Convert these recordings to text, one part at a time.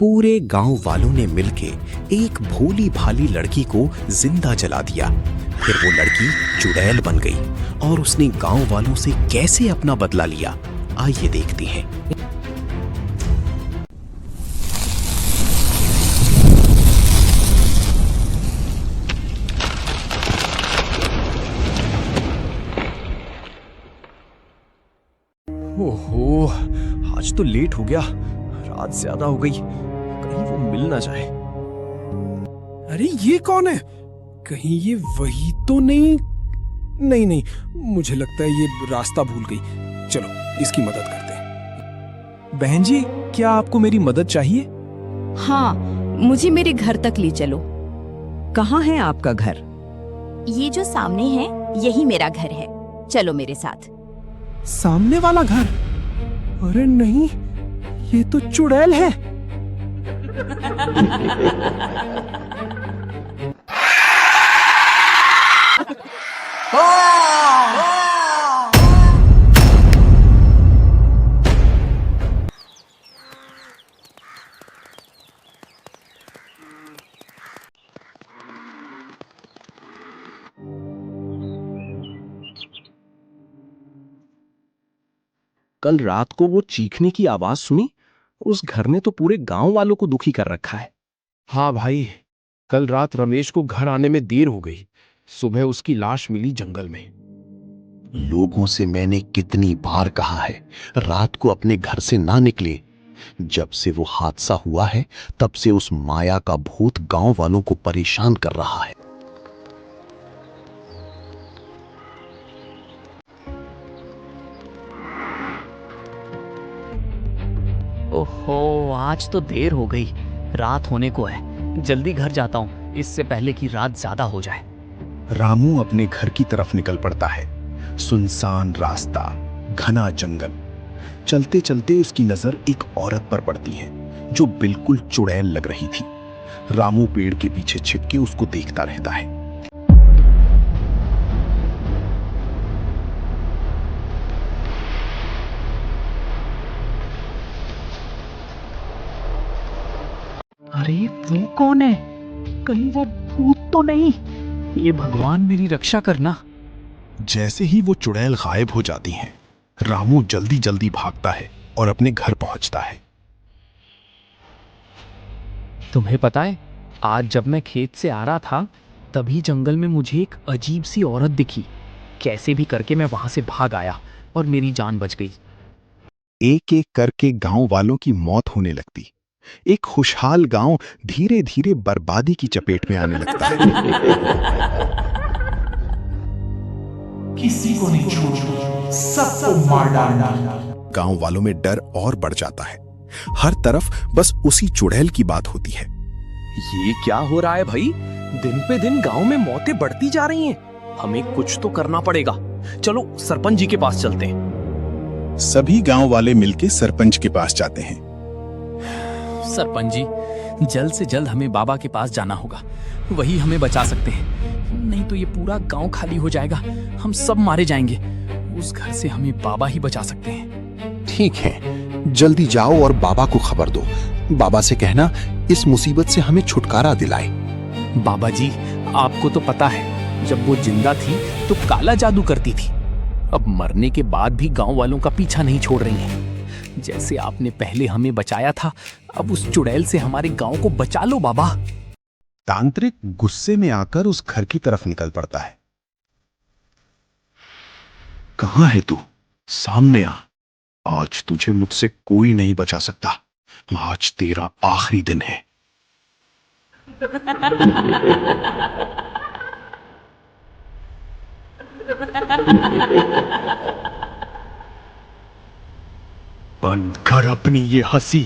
पूरे गांव वालों ने मिलके एक भोली भाली लड़की को जिंदा जला दिया। फिर वो लड़की चुड़ैल बन गई और उसने गांव वालों से कैसे अपना बदला लिया, आइए देखते हैं। ओहो, आज तो लेट हो गया, रात ज्यादा हो गई, कहीं वो मिल ना जाए। अरे ये कौन है? कहीं ये वही तो नहीं? नहीं, मुझे लगता है ये रास्ता भूल गई। चलो इसकी मदद करते हैं। बहन जी, क्या आपको मेरी मदद चाहिए? हाँ, मुझे मेरे घर तक ले चलो। कहाँ है आपका घर? ये जो सामने है यही मेरा घर है, चलो मेरे साथ। सामने वाला घर? अरे नहीं, ये तो चुड़ैल है। कल रात को वो चीखने की आवाज सुनी? उस घर ने तो पूरे गांव वालों को दुखी कर रखा है। हाँ भाई, कल रात रमेश को घर आने में देर हो गई। सुबह उसकी लाश मिली जंगल में। लोगों से मैंने कितनी बार कहा है रात को अपने घर से ना निकले। जब से वो हादसा हुआ है तब से उस माया का भूत गांव वालों को परेशान कर रहा है। ओहो, आज तो देर हो गई, रात होने को है। जल्दी घर जाता हूँ, इससे पहले कि रात ज्यादा हो जाए। रामू अपने घर की तरफ निकल पड़ता है। सुनसान रास्ता, घना जंगल। चलते चलते उसकी नजर एक औरत पर पड़ती है जो बिल्कुल चुड़ैल लग रही थी। रामू पेड़ के पीछे छिपके उसको देखता रहता है। अरे वो कौन है? कहीं वो भूत तो नहीं? ये भगवान मेरी रक्षा करना। जैसे ही वो चुड़ैल गायब हो जाती हैं, रामू जल्दी जल्दी भागता है और अपने घर पहुंचता है। तुम्हें पता है, आज जब मैं खेत से आ रहा था तभी जंगल में मुझे एक अजीब सी औरत दिखी। कैसे भी करके मैं वहां से भाग आया और मेरी जान बच गई। एक एक करके गांव वालों की मौत होने लगती। एक खुशहाल गांव धीरे धीरे बर्बादी की चपेट में आने लगता है। किसी को नहीं छोड़ना, सबको मार डालना। गांव वालों में डर और बढ़ जाता है। हर तरफ बस उसी चुड़ैल की बात होती है। ये क्या हो रहा है भाई? दिन पे दिन गांव में मौतें बढ़ती जा रही हैं। हमें कुछ तो करना पड़ेगा। चलो सरपंच जी के पास चलते हैं। सभी गांव वाले मिलके सरपंच के पास जाते हैं। सरपंच जी, जल्द से जल्द हमें बाबा के पास जाना होगा, वही हमें बचा सकते हैं। नहीं तो ये पूरा गांव खाली हो जाएगा, हम सब मारे जाएंगे। उस घर से हमें बाबा ही बचा सकते हैं। ठीक है, जल्दी जाओ और बाबा को खबर दो। बाबा से कहना इस मुसीबत से हमें छुटकारा दिलाए। बाबा जी, आपको तो पता है, जब वो जिंदा थी तो काला जादू करती थी। अब मरने के बाद भी गांव वालों का पीछा नहीं छोड़ रही हैं। जैसे आपने पहले हमें बचाया था, अब उस चुड़ैल से हमारे गांव को बचा लो बाबा। तांत्रिक गुस्से में आकर उस घर की तरफ निकल पड़ता है। कहां है तू? सामने आ। आज तुझे मुझसे कोई नहीं बचा सकता। आज तेरा आखिरी दिन है। बंद कर अपनी ये हंसी।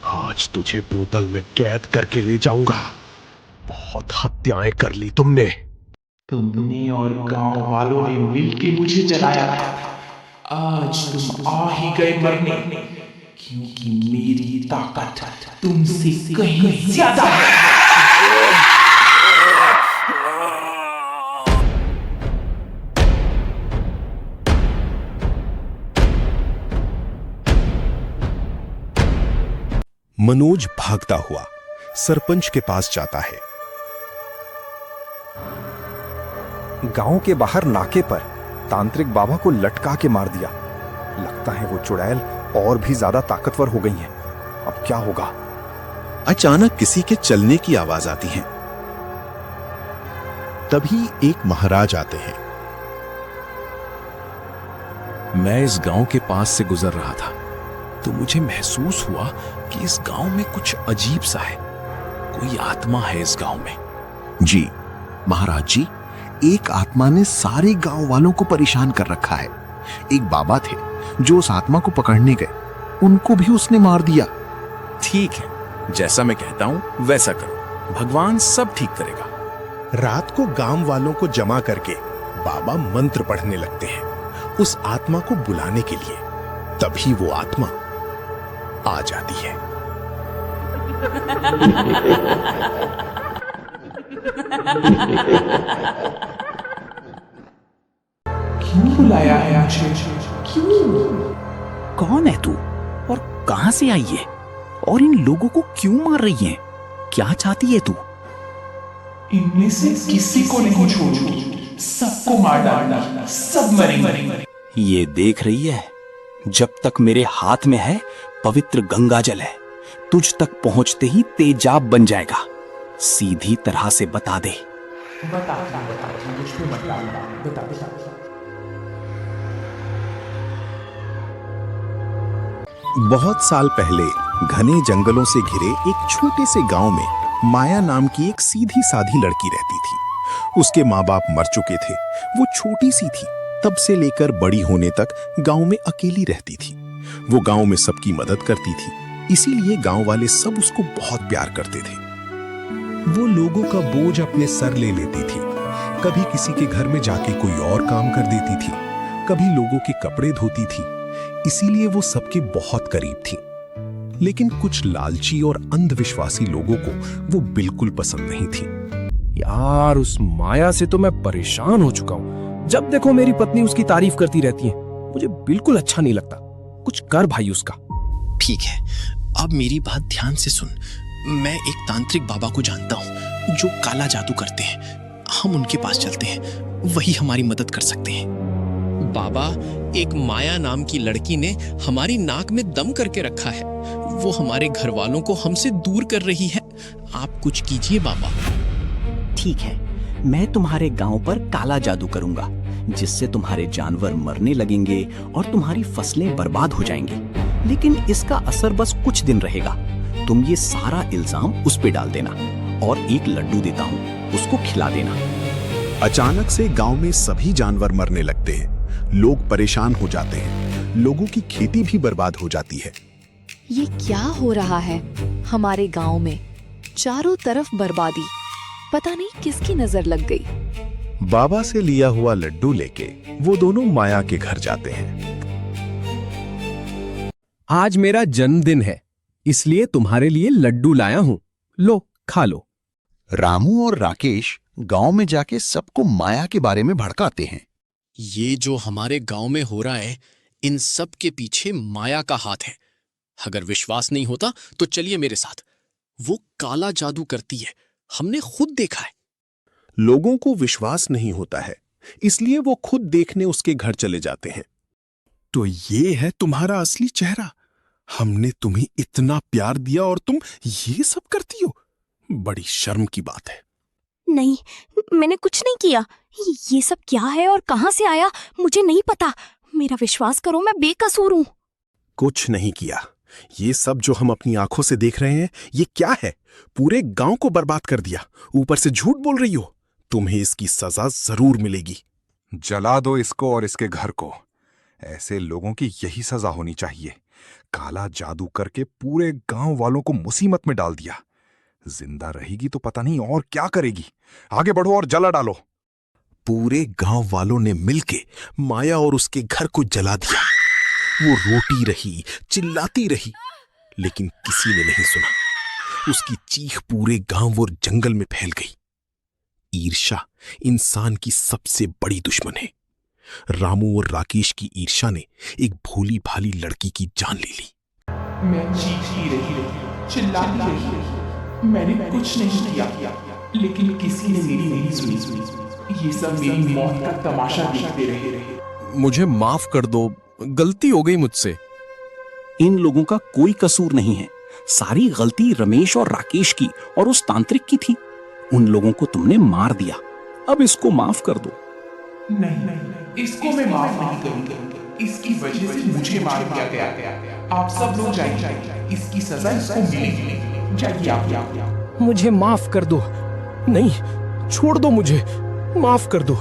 आज तुझे बोतल में कैद करके ले जाऊंगा। बहुत हत्याएं कर ली तुमने। तुमने और गांव वालों ने मिलके मुझे जलाया था। आज तुम आ ही गए मरने, क्योंकि मेरी ताकत तुमसे कहीं ज्यादा है। मनोज भागता हुआ सरपंच के पास जाता है। गांव के बाहर नाके पर तांत्रिक बाबा को लटका के मार दिया। लगता है वो चुड़ैल और भी ज्यादा ताकतवर हो गई हैं। अब क्या होगा? अचानक किसी के चलने की आवाज आती है। तभी एक महाराज आते हैं। मैं इस गांव के पास से गुजर रहा था तो मुझे महसूस हुआ कि इस गांव में कुछ अजीब सा है। कोई आत्मा है इस गांव में। जी महाराज जी, एक आत्मा ने सारे गांव वालों को परेशान कर रखा है। एक बाबा थे जो उस आत्मा को पकड़ने गए, उनको भी उसने मार दिया। ठीक है, जैसा मैं कहता हूं वैसा करो, भगवान सब ठीक करेगा। रात को गांव वालों को जमा करके बाबा मंत्र पढ़ने लगते हैं उस आत्मा को बुलाने के लिए। तभी वो आत्मा आ जाती है। क्यों बुलाया है मुझे? क्यों? कौन है तू और कहां से आई है और इन लोगों को क्यों मार रही है? क्या चाहती है तू? इनमें से किसी को नहीं छोड़ूंगी, सबको मार डालना, सब मरेंगे। ये देख रही है, जब तक मेरे हाथ में है पवित्र गंगा जल है, तुझ तक पहुंचते ही तेजाब बन जाएगा। सीधी तरह से बता दे। बता मुझ पे मत डालना, बता। बहुत साल पहले घने जंगलों से घिरे एक छोटे से गांव में माया नाम की एक सीधी साधी लड़की रहती थी। उसके माँ बाप मर चुके थे। वो छोटी सी थी, तब से लेकर बड़ी होने तक गांव में अकेली रहती थी। वो गांव में सबकी मदद करती थी, इसीलिए गांव वाले सब उसको बहुत प्यार करते थे। वो लोगों का बोझ अपने सर ले लेती थी। कभी किसी के घर में जाके कोई और काम कर देती थी, कभी लोगों के कपड़े धोती थी। इसीलिए वो सबके बहुत करीब थी। लेकिन कुछ लालची और अंधविश्वासी लोगों को वो बिल्कुल पसंद नहीं थी। यार, उस माया से तो मैं परेशान हो चुका हूँ। जब देखो मेरी पत्नी उसकी तारीफ करती रहती है, मुझे बिल्कुल अच्छा नहीं लगता। कुछ कर भाई उसका। ठीक है, अब मेरी बात ध्यान से सुन। मैं एक तांत्रिक बाबा को जानता हूँ जो काला जादू करते हैं। हम उनके पास चलते हैं, वही हमारी मदद कर सकते हैं। बाबा, एक माया नाम की लड़की ने हमारी नाक में दम करके रखा है। वो हमारे घर वालों को हमसे दूर कर रही है। आप कुछ कीजिए बाबा। ठीक है, मैं तुम्हारे गांव पर काला जादू करूंगा, जिससे तुम्हारे जानवर मरने लगेंगे और तुम्हारी फसलें बर्बाद हो जाएंगी। लेकिन इसका असर बस कुछ दिन रहेगा। तुम ये सारा इल्जाम उस पे डाल देना और एक लड्डू देता हूँ, उसको खिला देना। अचानक से गांव में सभी जानवर मरने लगते हैं। लोग परेशान हो जाते हैं। लोगों की खेती भी बर्बाद हो जाती है। ये क्या हो रहा है हमारे गांव में? चारों तरफ बर्बादी। पता नहीं किसकी नजर लग गई। बाबा से लिया हुआ लड्डू लेके वो दोनों माया के घर जाते हैं। आज मेरा जन्मदिन है, इसलिए तुम्हारे लिए लड्डू लाया हूं। लो, खा लो। रामू और राकेश गांव में जाके सबको माया के बारे में भड़काते हैं। ये जो हमारे गांव में हो रहा है, इन सब के पीछे माया का हाथ है। अगर विश्वास नहीं होता तो चलिए मेरे साथ। वो काला जादू करती है, हमने खुद देखा है। लोगों को विश्वास नहीं होता है, इसलिए वो खुद देखने उसके घर चले जाते हैं। तो ये है तुम्हारा असली चेहरा? हमने तुम्हें इतना प्यार दिया और तुम ये सब करती हो? बड़ी शर्म की बात है। नहीं, मैंने कुछ नहीं किया। ये सब क्या है और कहां से आया मुझे नहीं पता। मेरा विश्वास करो, मैं बेकसूर हूं। कुछ नहीं किया। ये सब जो हम अपनी आंखों से देख रहे हैं, ये क्या है? पूरे गांव को बर्बाद कर दिया, ऊपर से झूठ बोल रही हो। तुम्हें इसकी सजा जरूर मिलेगी। जला दो इसको और इसके घर को। ऐसे लोगों की यही सजा होनी चाहिए। काला जादू करके पूरे गांव वालों को मुसीबत में डाल दिया। जिंदा रहेगी तो पता नहीं और क्या करेगी। आगे बढ़ो और जला डालो। पूरे गांव वालों ने मिलके माया और उसके घर को जला दिया। वो रोती रही, चिल्लाती रही, लेकिन किसी ने नहीं सुना। उसकी चीख पूरे गांव और जंगल में फैल गई। ईर्ष्या इंसान की सबसे बड़ी दुश्मन है। रामू और राकेश की ईर्ष्या ने एक भोली भाली लड़की की जान ले ली। मैं चीखती रही, चिल्लाती रही। मैंने कुछ नहीं किया, लेकिन किसी ने मेरी नहीं सुनी। ये सब मेरी मौत का तमाशा देखते रहे। मुझे माफ कर दो, गलती हो गई मुझसे। इन लोगों का कोई कसूर नहीं है। सारी गलती रमेश और राकेश की और उस तांत्रिक की थी। उन लोगों को तुमने मार दिया, अब इसको माफ कर दो। नहीं, इसको मैं माफ नहीं करूंगा। इसकी वजह से मुझे मार दिया गया। आप सब लोग जाइए, इसकी सजा इसको मिलेगी। जाइए आप। मुझे माफ कर दो। नहीं, छोड़ दो मुझे, माफ कर दो।